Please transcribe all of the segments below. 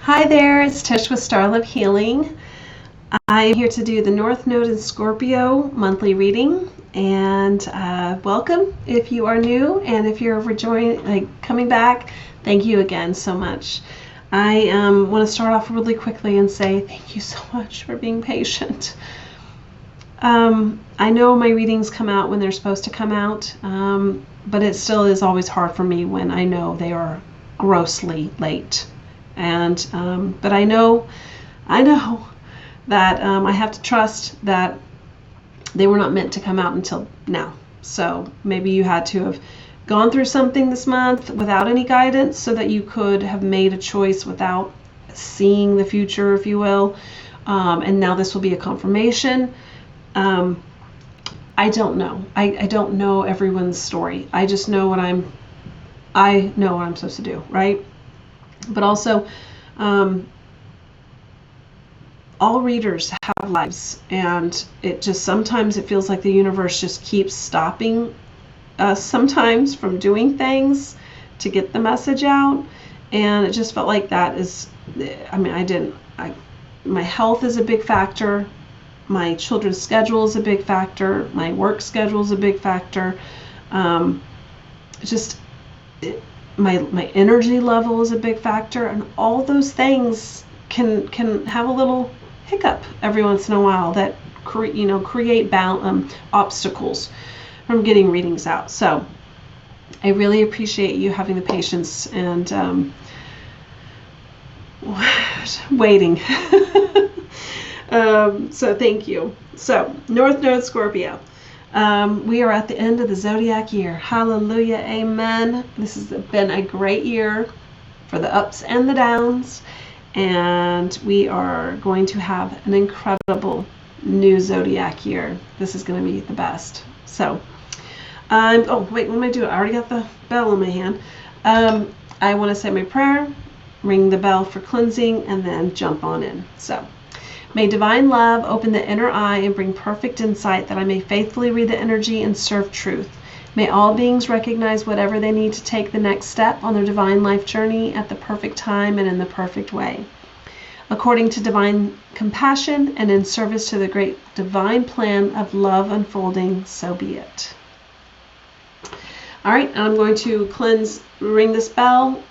Hi there, it's Tish with Star Love Healing. I'm here to do the North Node in Scorpio monthly reading, and welcome if you are new, and if you're coming back, thank you again so much. I want to start off really quickly and say thank you so much for being patient. I know my readings come out when they're supposed to come out, but it still is always hard for me when I know they are grossly late. And but I know that I have to trust that they were not meant to come out until now. So maybe you had to have gone through something this month without any guidance so that you could have made a choice without seeing the future, if you will. And now this will be a confirmation. I don't know. I don't know everyone's story. I just know I know what I'm supposed to do, right? But also, all readers have lives, and sometimes it feels like the universe just keeps stopping us sometimes from doing things to get the message out. And it just felt like that is, my health is a big factor. My children's schedule is a big factor. My work schedule is a big factor. My energy level is a big factor, and all those things can have a little hiccup every once in a while that create obstacles from getting readings out. So I really appreciate you having the patience and waiting. So thank you. So North Node Scorpio. We are at the end of the zodiac year. Hallelujah, amen. This has been a great year for the ups and the downs, and we are going to have an incredible new zodiac year. This is going to be the best. So, oh wait, what am I doing? I already got the bell in my hand. I want to say my prayer, ring the bell for cleansing, and then jump on in. So. May divine love open the inner eye and bring perfect insight that I may faithfully read the energy and serve truth. May all beings recognize whatever they need to take the next step on their divine life journey at the perfect time and in the perfect way. According to divine compassion and in service to the great divine plan of love unfolding, so be it. All right, I'm going to ring this bell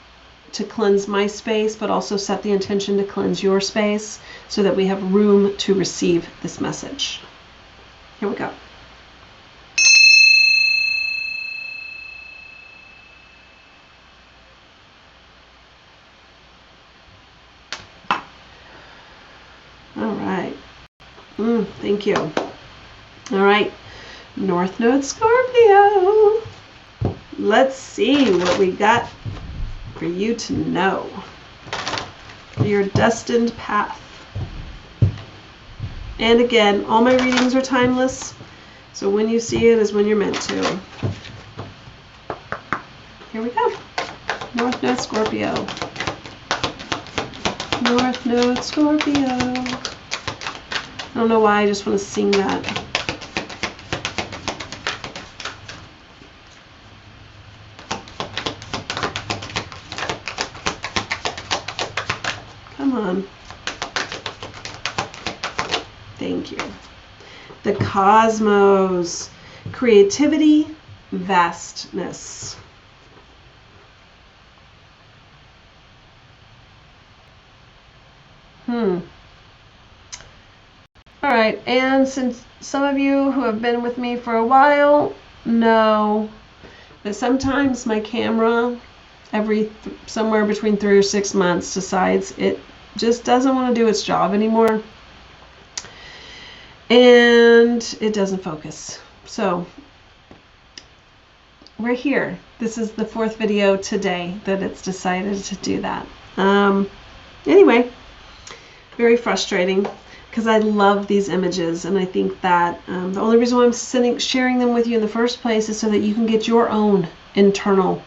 to cleanse my space, but also set the intention to cleanse your space so that we have room to receive this message. Here we go. All right. Thank you. All right. North Node Scorpio. Let's see what we got for you to know. Your destined path. And again, all my readings are timeless, so when you see it is when you're meant to. Here we go. North Node Scorpio. North Node Scorpio. I don't know why, I just want to sing that. Come on. Thank you. The cosmos. Creativity, vastness. All right, and since some of you who have been with me for a while know that sometimes my camera somewhere between 3 or 6 months decides it just doesn't want to do its job anymore, and it doesn't focus. So we're here. This is the 4th video today that it's decided to do that. Anyway, very frustrating because I love these images, and I think that the only reason why I'm sharing them with you in the first place is so that you can get your own internal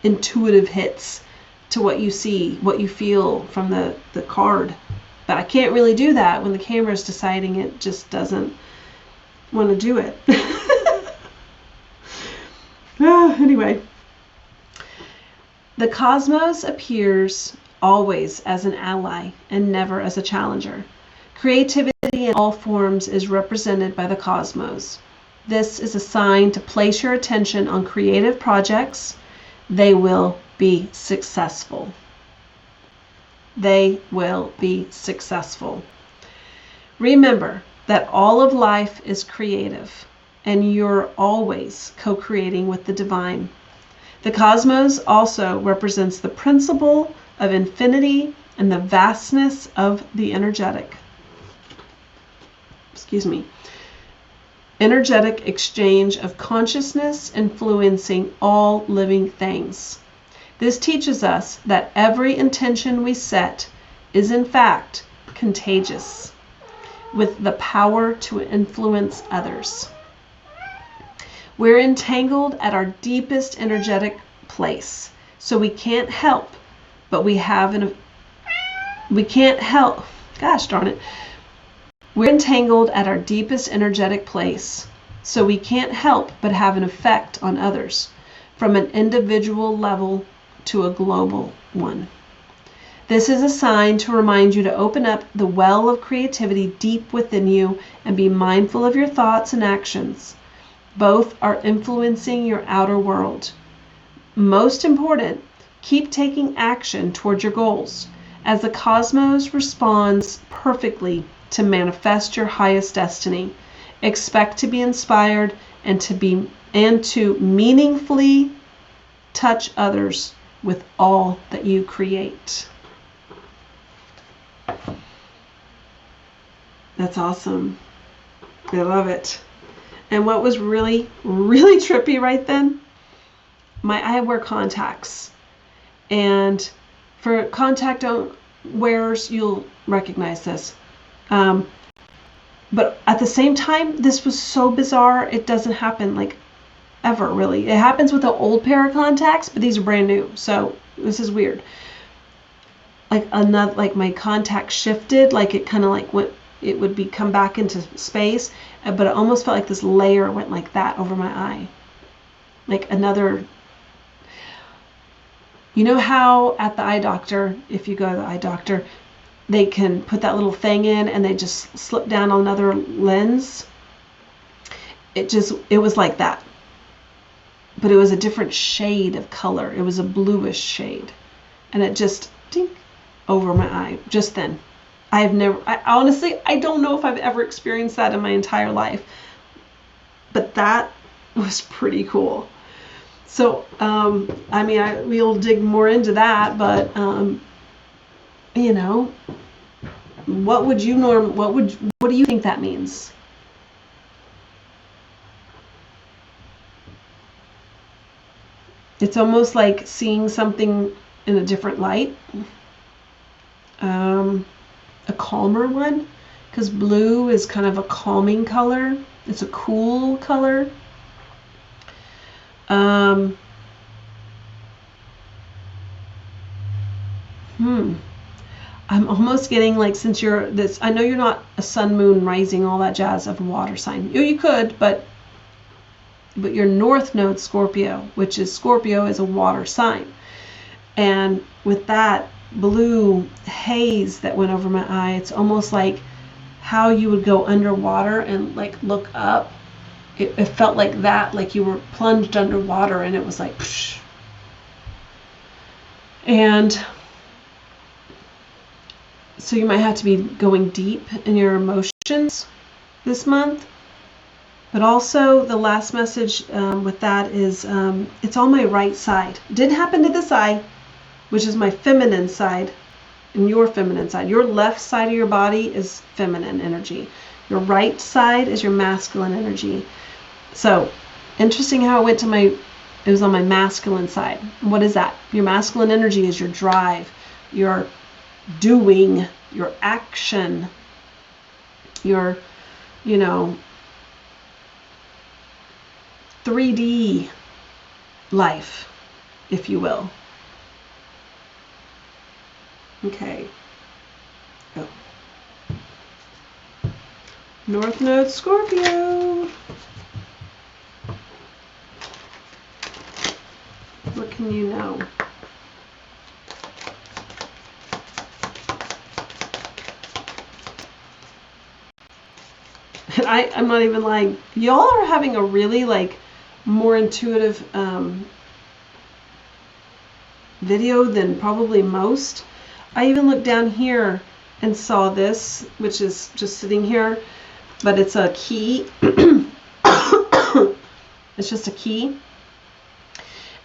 intuitive hits to what you see, what you feel from the card. But I can't really do that when the camera's deciding it just doesn't want to do it. Anyway, the cosmos appears always as an ally and never as a challenger. Creativity in all forms is represented by the cosmos. This is a sign to place your attention on creative projects. They will be successful. They will be successful. Remember that all of life is creative, and you're always co-creating with the divine. The cosmos also represents the principle of infinity and the vastness of the energetic. Energetic exchange of consciousness influencing all living things. This teaches us that every intention we set is in fact contagious, with the power to influence others. We're entangled at our deepest energetic place, so we can't help, but we can't help. Gosh darn it. We're entangled at our deepest energetic place, so we can't help but have an effect on others, from an individual level to a global one. This is a sign to remind you to open up the well of creativity deep within you and be mindful of your thoughts and actions. Both are influencing your outer world. Most important, keep taking action towards your goals, as the cosmos responds perfectly to manifest your highest destiny. Expect to be inspired and to meaningfully touch others with all that you create. That's awesome. I love it. And what was really, really trippy right then, I wear contacts. And for contact wearers, you'll recognize this. But at the same time, this was so bizarre. It doesn't happen like ever, really. It happens with an old pair of contacts, but these are brand new. So this is weird. Like my contact shifted, like it kind of like went, it would come back into space, but it almost felt like this layer went like that over my eye. Like another, you know how at the eye doctor, if you go to the eye doctor, they can put that little thing in and they just slip down another lens? It was like that. But it was a different shade of color. It was a bluish shade. And it just dink over my eye just then. Honestly, I don't know if I've ever experienced that in my entire life. But that was pretty cool. So, we'll dig more into that, but, what do you think that means? It's almost like seeing something in a different light. A calmer one, because blue is kind of a calming color. It's a cool color. I'm almost getting like, since you're this, I know you're not a sun, moon, rising, all that jazz of a water sign. You could, but your north node Scorpio, which is Scorpio, is a water sign. And with that blue haze that went over my eye, it's almost like how you would go underwater and like look up. It felt like that, like you were plunged underwater, and it was like psh. And so you might have to be going deep in your emotions this month. But also the last message with that is it's on my right side. It didn't happen to this eye, which is my feminine side, and your feminine side. Your left side of your body is feminine energy. Your right side is your masculine energy. So interesting how it was on my masculine side. What is that? Your masculine energy is your drive, your doing, your action, your, 3D life, if you will. Okay. Go. North Node Scorpio. What can you know? And I'm not even lying. Y'all are having a really like more intuitive video than probably most. I even looked down here and saw this, which is just sitting here, but it's a key. It's just a key.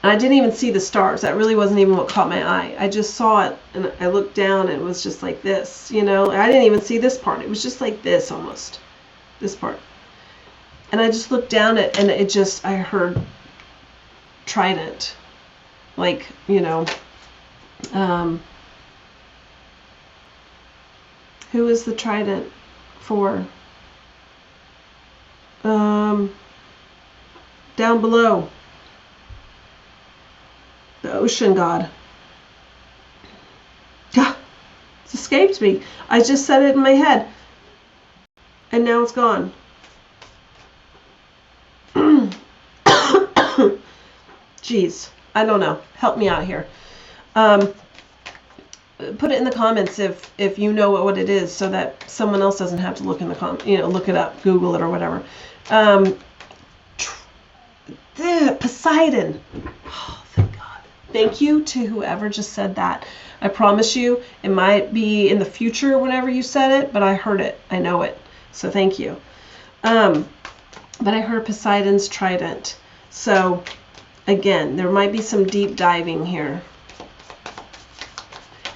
And I didn't even see the stars. That really wasn't even what caught my eye. I just saw it and I looked down and it was just like this, you know. I didn't even see this part. It was just like this almost. This part. And I just looked down at and it just, I heard trident. Like, you know, who is the trident for? Down below. The ocean god. Ah, it's escaped me. I just said it in my head. And now it's gone. Jeez. I don't know. Help me out here. Put it in the comments if you know what it is, so that someone else doesn't have to look in the look it up, Google it or whatever. Poseidon. Oh, thank God. Thank you to whoever just said that. I promise you, it might be in the future whenever you said it, but I heard it. I know it. So thank you. But I heard Poseidon's trident. So again, there might be some deep diving here.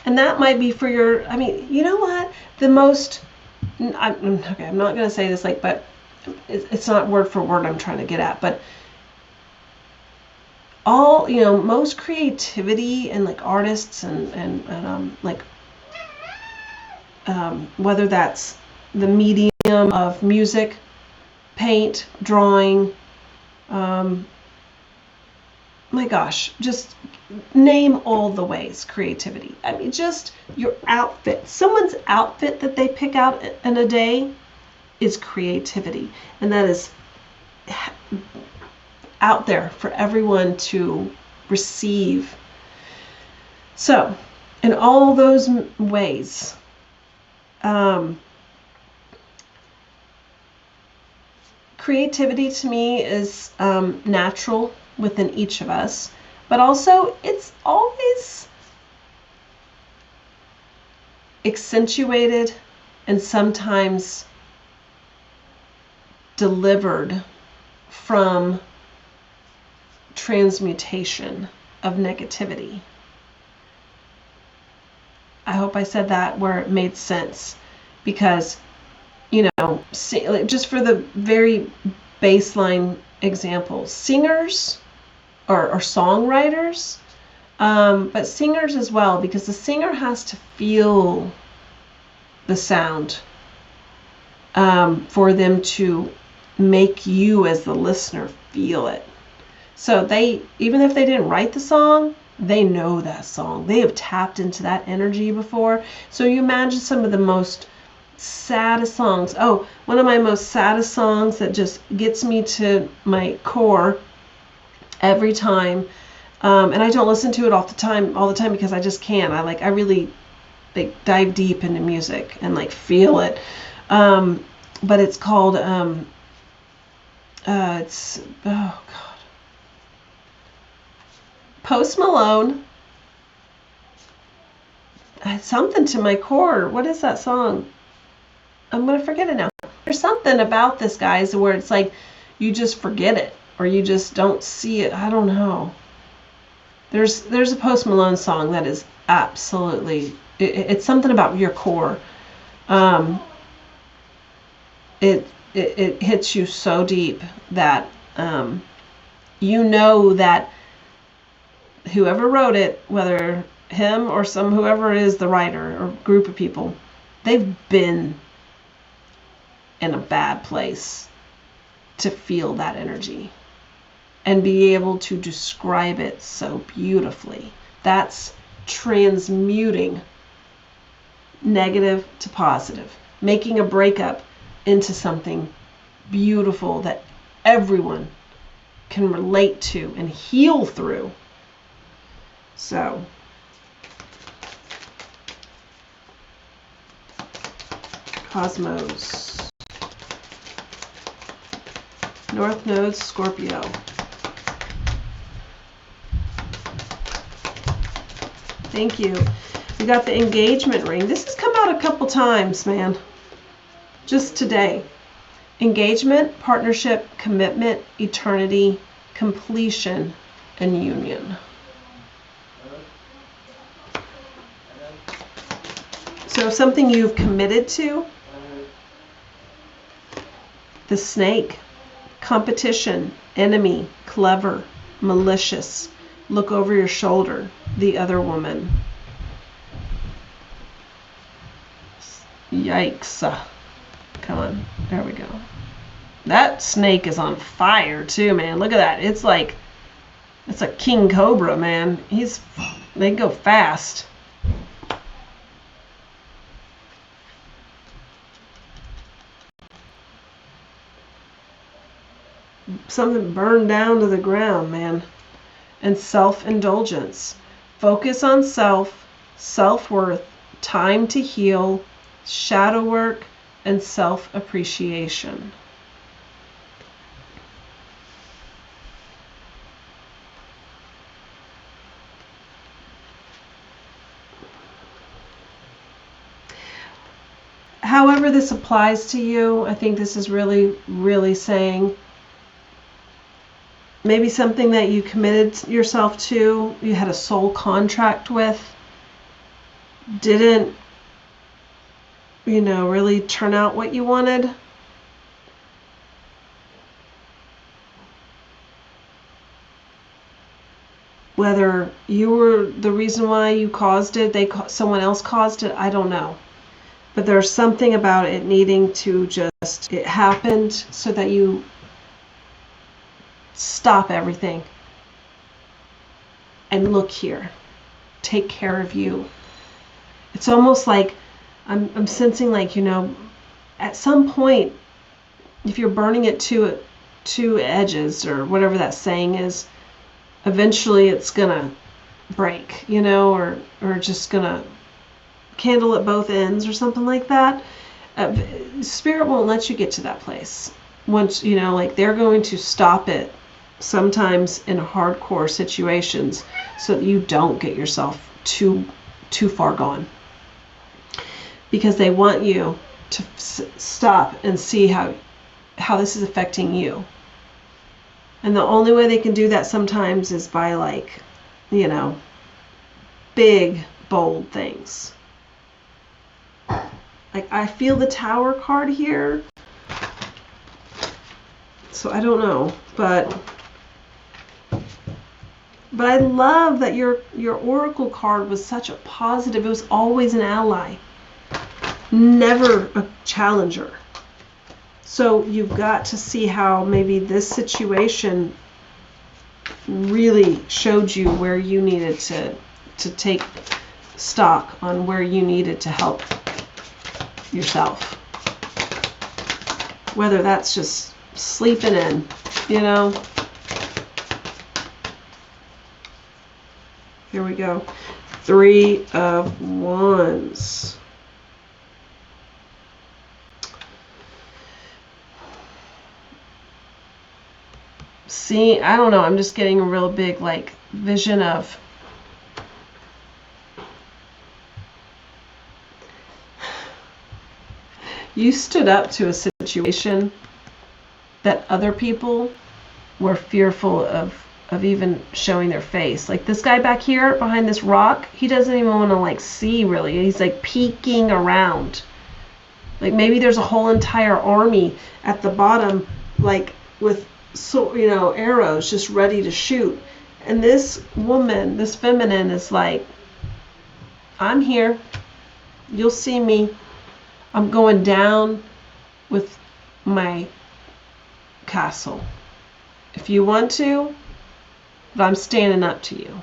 And that might be for your, I mean, you know what? The most, okay, I'm not going to say this like, but it's not word for word I'm trying to get at, but all, you know, most creativity and like artists and like, whether that's the medium of music, paint, drawing, my gosh, just name all the ways creativity. I mean, just your outfit. Someone's outfit that they pick out in a day is creativity. And that is out there for everyone to receive. So, in all those ways, creativity to me is natural within each of us, but also it's always accentuated and sometimes delivered from transmutation of negativity. I hope I said that where it made sense, because, you know, just for the very baseline examples, singers or songwriters, but singers as well, because the singer has to feel the sound for them to make you as the listener feel it. So they, even if they didn't write the song, they know that song. They have tapped into that energy before. So you imagine some of the most saddest songs. Oh, one of my most saddest songs that just gets me to my core every time. And I don't listen to it all the time because I just can't. I really like dive deep into music and like feel it. But it's called it's, oh God, Post Malone. Something to my core. What is that song? I'm gonna forget it now. There's something about this, guys, where it's like you just forget it or you just don't see it. I don't know. There's a Post Malone song that is absolutely, it's something about your core. It hits you so deep that you know that whoever wrote it, whether him or whoever is the writer or group of people, they've been in a bad place to feel that energy and be able to describe it so beautifully. That's transmuting negative to positive, making a breakup into something beautiful that everyone can relate to and heal through. So, Cosmos. North Node, Scorpio. Thank you. We got the engagement ring. This has come out a couple times, man. Just today. Engagement, partnership, commitment, eternity, completion, and union. So something you've committed to. The snake. Competition, enemy, clever, malicious, look over your shoulder, the other woman. Yikes. Come on, there we go. That snake is on fire too, man. Look at that. It's like, it's a king cobra, man. They go fast. Something burned down to the ground, man. And self-indulgence. Focus on self, self-worth, time to heal, shadow work, and self-appreciation. However this applies to you, I think this is really, really saying maybe something that you committed yourself to, you had a soul contract with, didn't, really turn out what you wanted. Whether you were the reason why you caused it, someone else caused it, I don't know. But there's something about it needing to just, it happened so that you stop everything and look here. Take care of you. It's almost like I'm sensing like, at some point, if you're burning it to edges or whatever that saying is, eventually it's gonna break, or just gonna candle at both ends or something like that. Spirit won't let you get to that place. Once, like they're going to stop it sometimes in hardcore situations so that you don't get yourself too far gone. Because they want you to stop and see how this is affecting you. And the only way they can do that sometimes is by like, big, bold things. Like I feel the Tower card here. So I don't know, but I love that your Oracle card was such a positive. It was always an ally, never a challenger. So you've got to see how maybe this situation really showed you where you needed to take stock on where you needed to help yourself. Whether that's just sleeping in, Here we go. 3 of Wands. See, I don't know. I'm just getting a real big like vision of you stood up to a situation that other people were fearful of even showing their face. Like this guy back here behind this rock, he doesn't even want to like see really. He's like peeking around. Like maybe there's a whole entire army at the bottom, like with arrows just ready to shoot. And this woman, this feminine is like, I'm here. You'll see me. I'm going down with my castle. If you want to, but I'm standing up to you.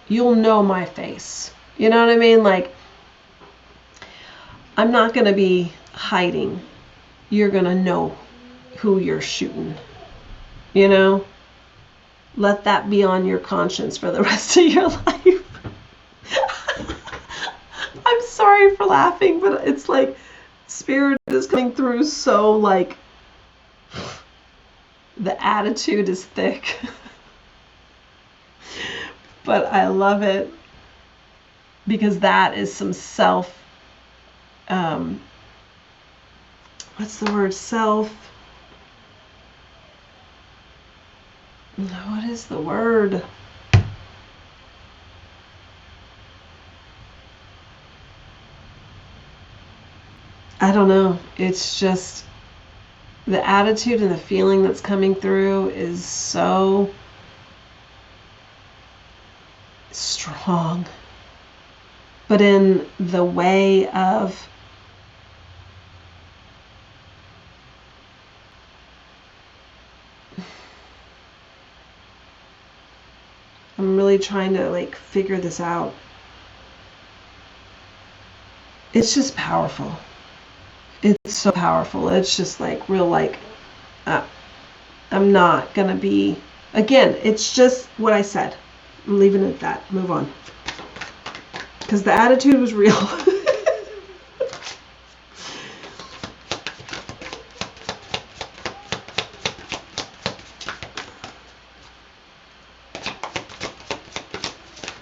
You'll know my face. You know what I mean? Like, I'm not going to be hiding. You're going to know who you're shooting. Let that be on your conscience for the rest of your life. I'm sorry for laughing, but it's like Spirit is coming through so like The attitude is thick. But I love it because that is some self, what's the word? What is the word? I don't know. It's just the attitude and the feeling that's coming through is so strong, but in the way of I'm really trying to like figure this out. It's just powerful. It's so powerful. It's just like real like I'm not gonna be, again, it's just what I said. I'm leaving it at that. Move on. Because the attitude was real.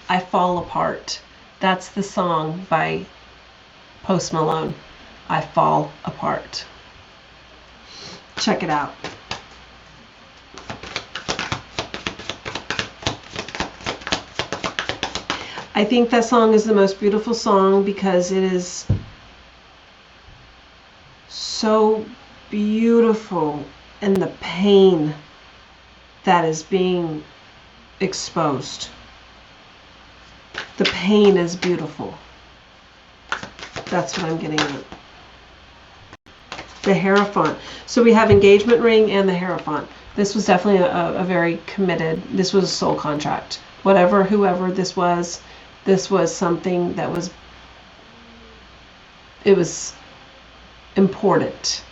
I Fall Apart. That's the song by Post Malone. I Fall Apart. Check it out. I think that song is the most beautiful song because it is so beautiful in the pain that is being exposed. The pain is beautiful. That's what I'm getting at. The Hierophant. So we have engagement ring and the Hierophant. This was definitely a very committed, this was a soul contract. Whatever, whoever this was something that was, it was important.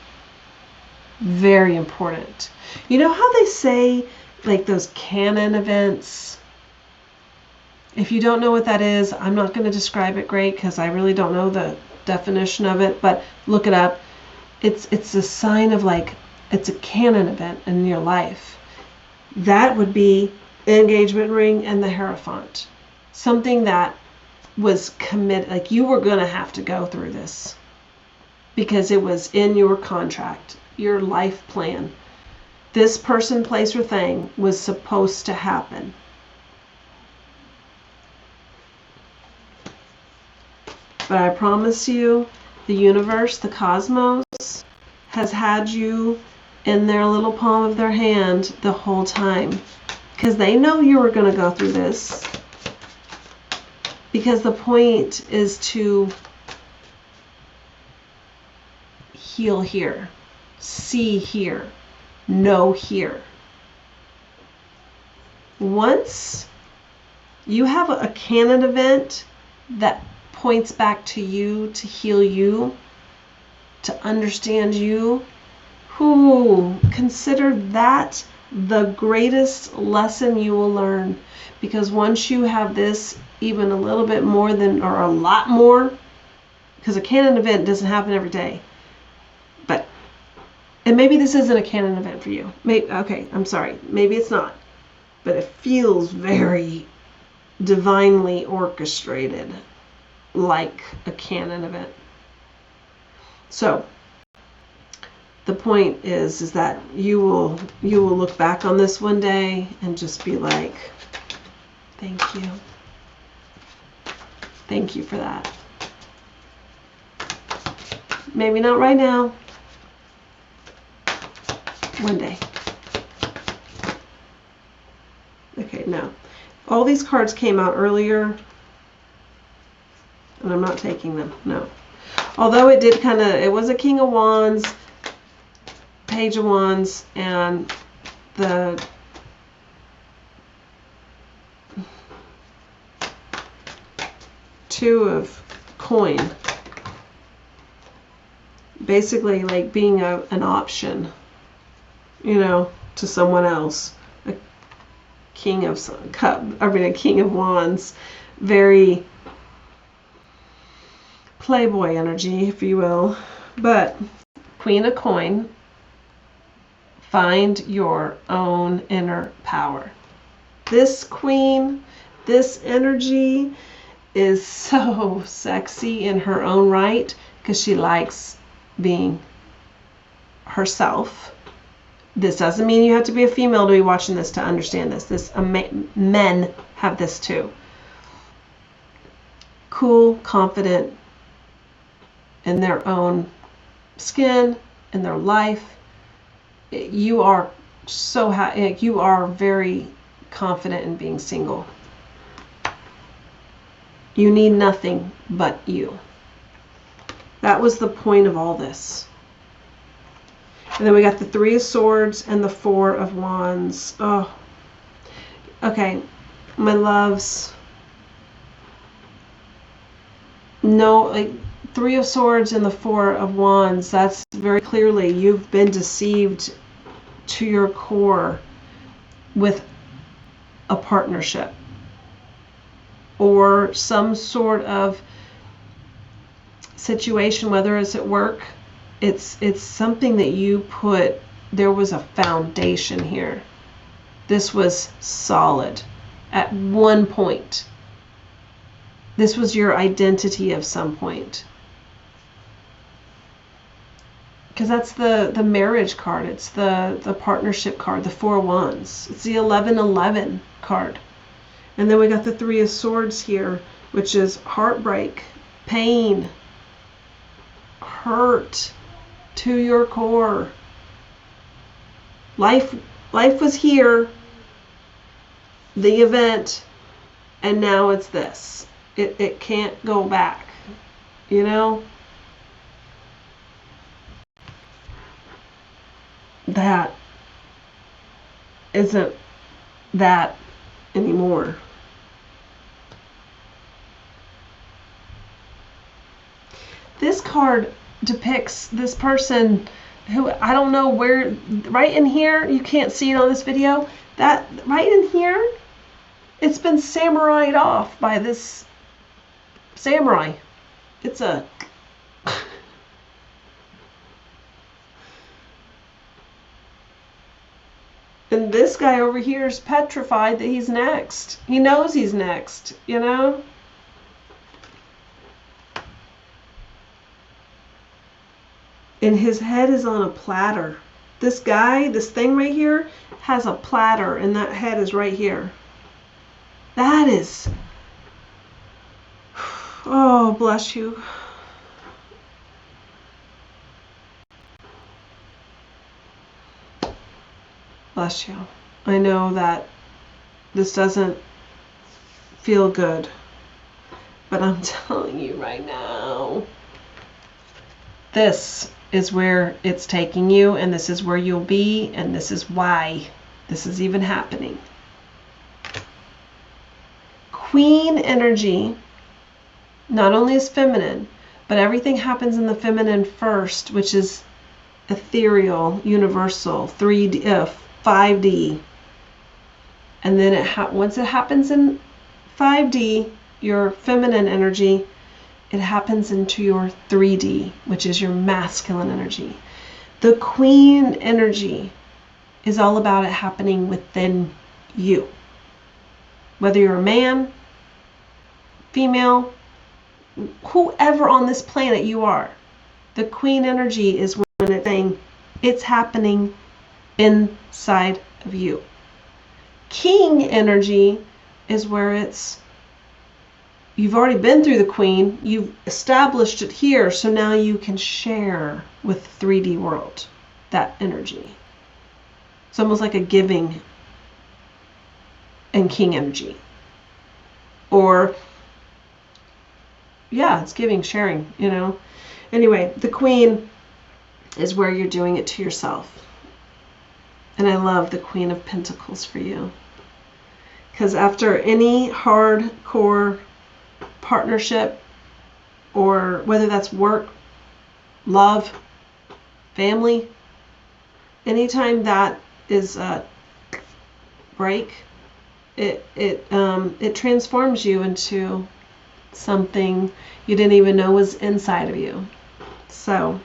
Very important. You know how they say, like those canon events? If you don't know what that is, I'm not going to describe it great because I really don't know the definition of it, but look it up. It's a sign of like, it's a canon event in your life. That would be the engagement ring and the Hierophant. Something that was committed, like you were going to have to go through this because it was in your contract, your life plan. This person, place, or thing was supposed to happen. But I promise you, the universe, the cosmos, has had you in their little palm of their hand the whole time. Because they know you were going to go through this. Because the point is to heal here, see here, know here. Once you have a canon event that points back to you, to heal you, to understand you, consider that the greatest lesson you will learn. Because once you have this even a little bit more than, or a lot more, because a canon event doesn't happen every day, but, and maybe this isn't a canon event for you. Okay, I'm sorry, maybe it's not, but it feels very divinely orchestrated, like a canon event. So the point is that you will look back on this one day and just be like, thank you. Thank you for that. Maybe not right now. One day. Okay, now, all these cards came out earlier, and I'm not taking them, no. Although it did kind of, it was a King of Wands, Page of Wands, and the Two of Coin. Basically like being an option, you know, to someone else. A King of a King of Wands. Very Playboy energy, if you will. But Queen of Coin, Find your own inner power. This queen, this energy is so sexy in her own right because she likes being herself. This doesn't mean you have to be a female to be watching this to understand this. Men have this too. Cool, confident in their own skin, in their life. You are you are very confident in being single. You need nothing but you. That was the point of all this. And then we got the Three of Swords and the Four of Wands. Oh, okay, my loves. No, like Three of Swords and the Four of Wands, that's very clearly you've been deceived to your core with a partnership or some sort of situation, whether it's at work. It's something that you put, there was a foundation here. This was solid at one point. This was your identity of some point. Because that's the marriage card. It's the partnership card, the Four of Wands. It's the 1111 card. And then we got the Three of Swords here, which is heartbreak, pain, hurt to your core. Life was here, the event, and now it's this. It can't go back, you know? That isn't that anymore. This card depicts this person who, I don't know where, right in here, you can't see it on this video, that right in here, it's been samurai'd off by this samurai. It's a and this guy over here is petrified that he's next. He knows he's next, you know? And his head is on a platter. This guy, this thing right here, has a platter, and that head is right here. That is... Oh, bless you. Bless you. I know that this doesn't feel good, but I'm telling you right now, this is where it's taking you, and this is where you'll be, and this is why this is even happening. Queen energy not only is feminine, but everything happens in the feminine first, which is ethereal, universal, 3D, 5D. And then once it happens in 5D, your feminine energy, it happens into your 3D, which is your masculine energy. The queen energy is all about it happening within you. Whether you're a man, female, whoever on this planet you are, the queen energy is when it's saying it's happening inside of you. King energy is where it's, you've already been through the queen, you've established it here, so now you can share with the 3D world that energy. It's almost like a giving and king energy. Or, yeah, it's giving, sharing, you know. Anyway, the queen is where you're doing it to yourself. And I love the Queen of Pentacles for you. Because after any hardcore partnership, or whether that's work, love, family, anytime that is a break, it transforms you into something you didn't even know was inside of you. So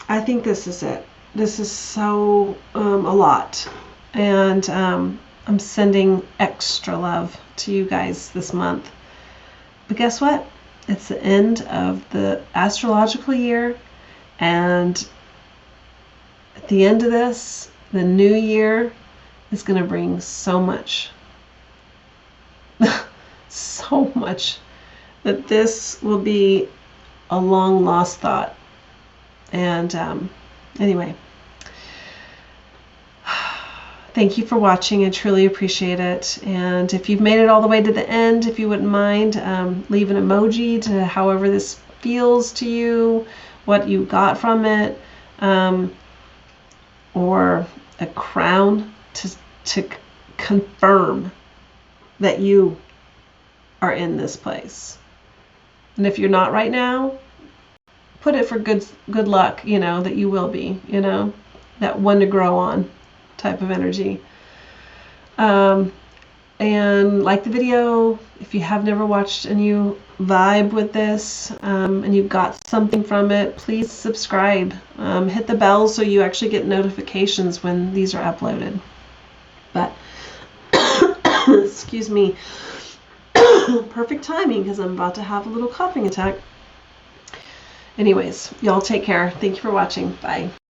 I think this is it. This is so a lot. And I'm sending extra love to you guys this month. But guess what? It's the end of the astrological year. And at the end of this, the new year is going to bring so much. So much that this will be a long lost thought. And anyway, thank you for watching. I truly appreciate it. And if you've made it all the way to the end, if you wouldn't mind, leave an emoji to however this feels to you, what you got from it, or a crown to confirm that you are in this place. And if you're not right now, put it for good luck, that you will be, that one to grow on type of energy. And like the video, if you have never watched and you vibe with this, and you got something from it, please subscribe. Hit the bell so you actually get notifications when these are uploaded. But excuse me, perfect timing because I'm about to have a little coughing attack. Anyways, y'all take care. Thank you for watching. Bye.